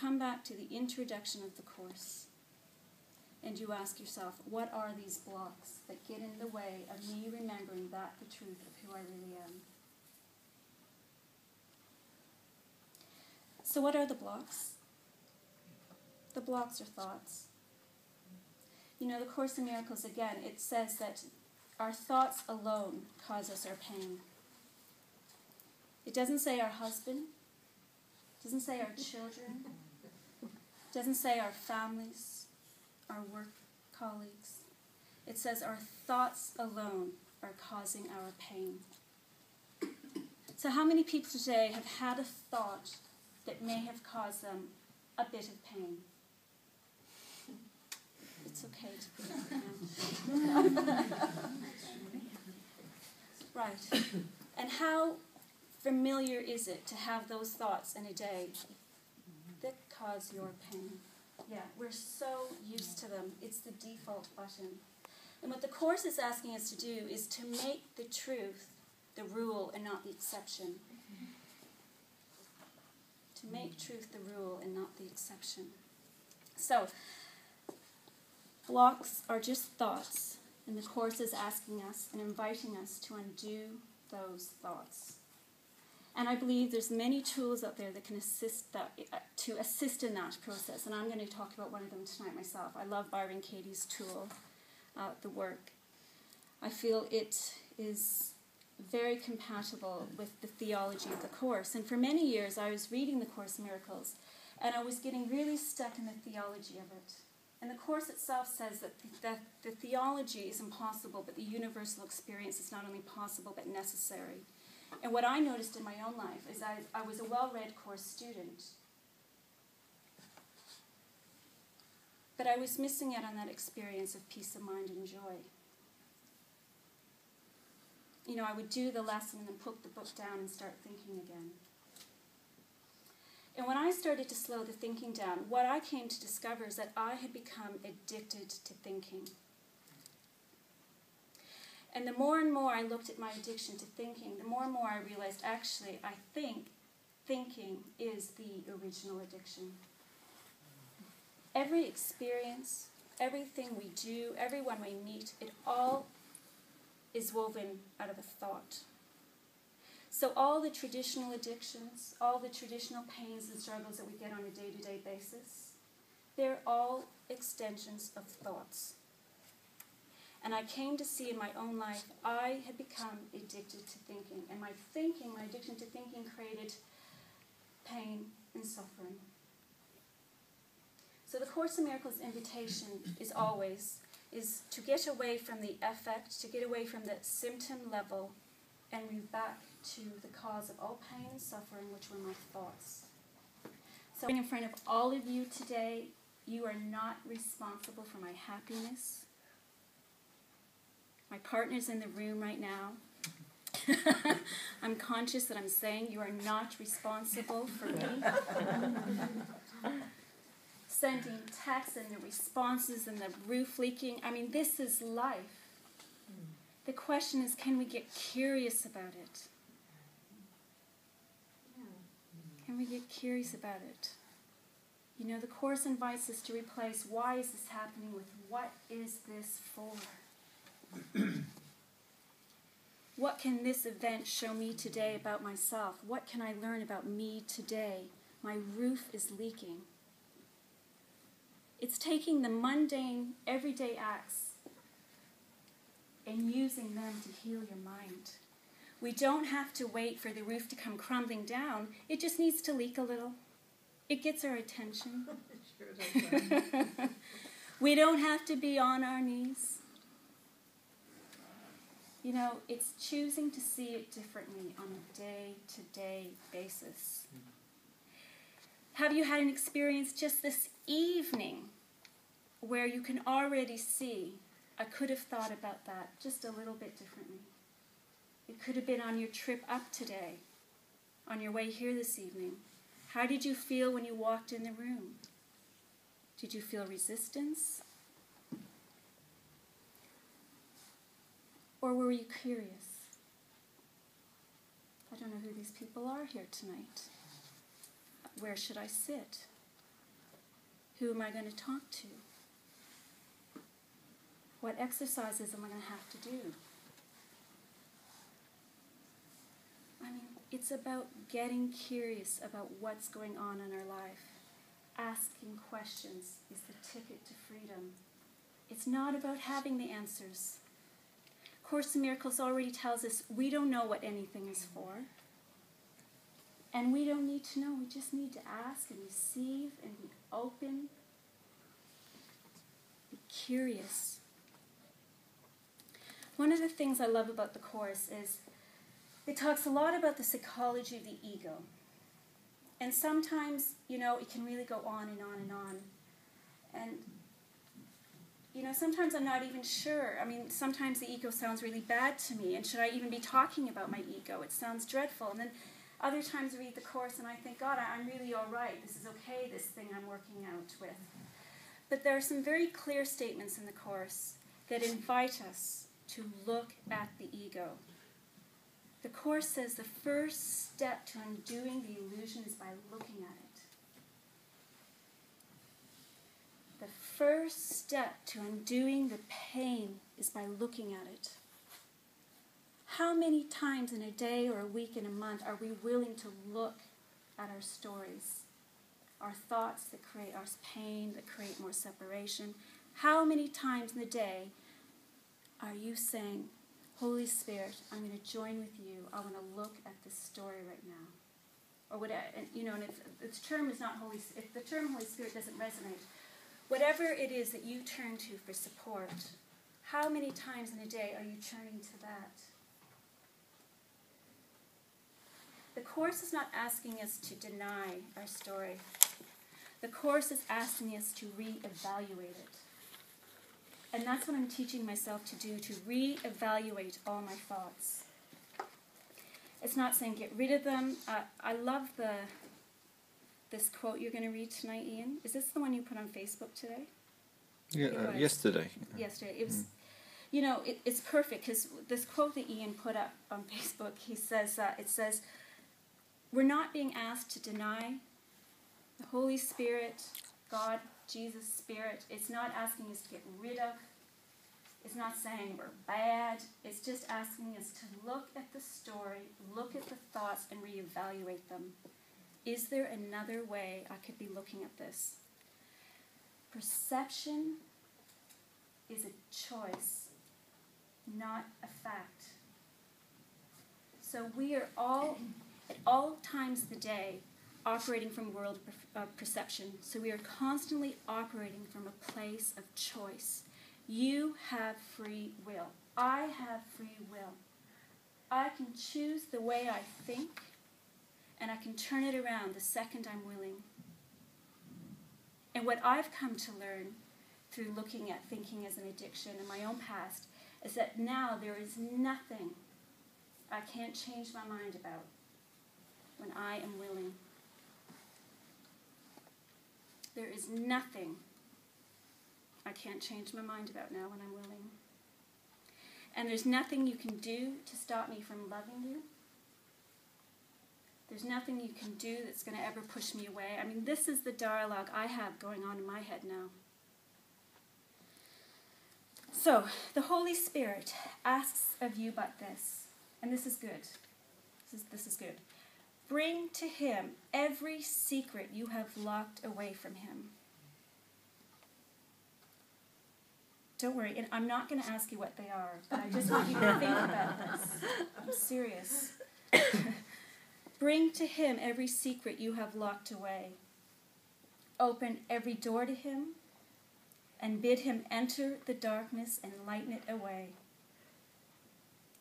come back to the introduction of the Course and you ask yourself, what are these blocks that get in the way of me remembering the truth of who I really am? So what are the blocks? The blocks are thoughts. You know, the Course in Miracles, again, it says that our thoughts alone cause us our pain. It doesn't say our husband. It doesn't say our children. It doesn't say our families, our work colleagues. It says our thoughts alone are causing our pain. So how many people today have had a thought that may have caused them a bit of pain? It's okay to be Right. And how familiar is it to have those thoughts in a day that cause your pain? Yeah, we're so used to them. It's the default button. And what the Course is asking us to do is to make the truth the rule and not the exception. To make truth the rule and not the exception. So, blocks are just thoughts, and the Course is asking us and inviting us to undo those thoughts. And I believe there's many tools out there that can assist to assist in that process, and I'm going to talk about one of them tonight myself. I love Byron Katie's tool, the work. I feel it is very compatible with the theology of the Course. And for many years I was reading the Course in Miracles, and I was getting really stuck in the theology of it. And the Course itself says that the theology is impossible, but the universal experience is not only possible but necessary. And what I noticed in my own life is I was a well-read Course student, but I was missing out on that experience of peace of mind and joy. You know, I would do the lesson and then put the book down and start thinking again. And when I started to slow the thinking down, what I came to discover is that I had become addicted to thinking. And the more and more I looked at my addiction to thinking, the more and more I realized, actually, I think thinking is the original addiction. Every experience, everything we do, everyone we meet, it all is woven out of a thought. So all the traditional addictions, all the traditional pains and struggles that we get on a day-to-day basis, they're all extensions of thoughts. And I came to see in my own life, I had become addicted to thinking. And my addiction to thinking created pain and suffering. So the Course in Miracles invitation is always to get away from the effect, to get away from the symptom level, and move back to the cause of all pain and suffering, which were my thoughts. So in front of all of you today, you are not responsible for my happiness. My partner's in the room right now. I'm conscious that I'm saying you are not responsible for me. Sending texts and the responses and the roof leaking. I mean, this is life. The question is, can we get curious about it? Can we get curious about it? You know, the Course invites us to replace why is this happening with what is this for? What can this event show me today about myself? What can I learn about me today? My roof is leaking. It's taking the mundane, everyday acts and using them to heal your mind. We don't have to wait for the roof to come crumbling down. It just needs to leak a little. It gets our attention. We don't have to be on our knees. You know, it's choosing to see it differently on a day-to-day basis. Have you had an experience just this evening where you can already see, I could have thought about that just a little bit differently? It could have been on your trip up today, on your way here this evening. How did you feel when you walked in the room? Did you feel resistance? Or were you curious? I don't know who these people are here tonight. Where should I sit? Who am I going to talk to? What exercises am I going to have to do? I mean, it's about getting curious about what's going on in our life. Asking questions is the ticket to freedom. It's not about having the answers. Course in Miracles already tells us we don't know what anything is for. And we don't need to know. We just need to ask and receive and be open. Be curious. One of the things I love about the Course is it talks a lot about the psychology of the ego. And sometimes, it can really go on and on and on. And, sometimes I'm not even sure. I mean, sometimes the ego sounds really bad to me. And should I even be talking about my ego? It sounds dreadful. And then other times I read the Course and I think, God, I'm really all right. This is okay, this thing I'm working out with. But there are some very clear statements in the Course that invite us to look at the ego. The Course says the first step to undoing the illusion is by looking at it. The first step to undoing the pain is by looking at it. How many times in a day or a week and a month are we willing to look at our stories, our thoughts that create our pain, that create more separation? How many times in the day are you saying, Holy Spirit, I'm going to join with you. I want to look at this story right now. Or whatever, and if the term is not Holy, if the term Holy Spirit doesn't resonate, whatever it is that you turn to for support, how many times in a day are you turning to that? The Course is not asking us to deny our story. The Course is asking us to reevaluate it. And that's what I'm teaching myself to do, to reevaluate all my thoughts. It's not saying get rid of them. I love this quote you're going to read tonight, Ian. Is this the one you put on Facebook today? Yeah, yesterday. Yesterday. It was, it's perfect because this quote that Ian put up on Facebook, he says, it says, we're not being asked to deny the Holy Spirit, God, Jesus, Spirit. It's not asking us to get rid of. It's not saying we're bad. It's just asking us to look at the story, look at the thoughts, and reevaluate them. Is there another way I could be looking at this? Perception is a choice, not a fact. So we are all, at all times of the day, operating from a world of perception. So we are constantly operating from a place of choice. You have free will. I have free will. I can choose the way I think, and I can turn it around the second I'm willing. And what I've come to learn through looking at thinking as an addiction in my own past is that now there is nothing I can't change my mind about when I am willing. There is nothing I can't change my mind about now when I'm willing. And there's nothing you can do to stop me from loving you. There's nothing you can do that's going to ever push me away. I mean, this is the dialogue I have going on in my head now. So, the Holy Spirit asks of you but this, and this is good. This is good. Bring to him every secret you have locked away from him. Don't worry, and I'm not going to ask you what they are, but I just want you to think about this. I'm serious. Bring to him every secret you have locked away. Open every door to him, and bid him enter the darkness and lighten it away.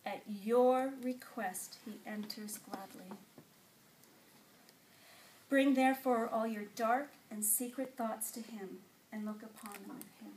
At your request, he enters gladly. Bring therefore all your dark and secret thoughts to him, and look upon them with him.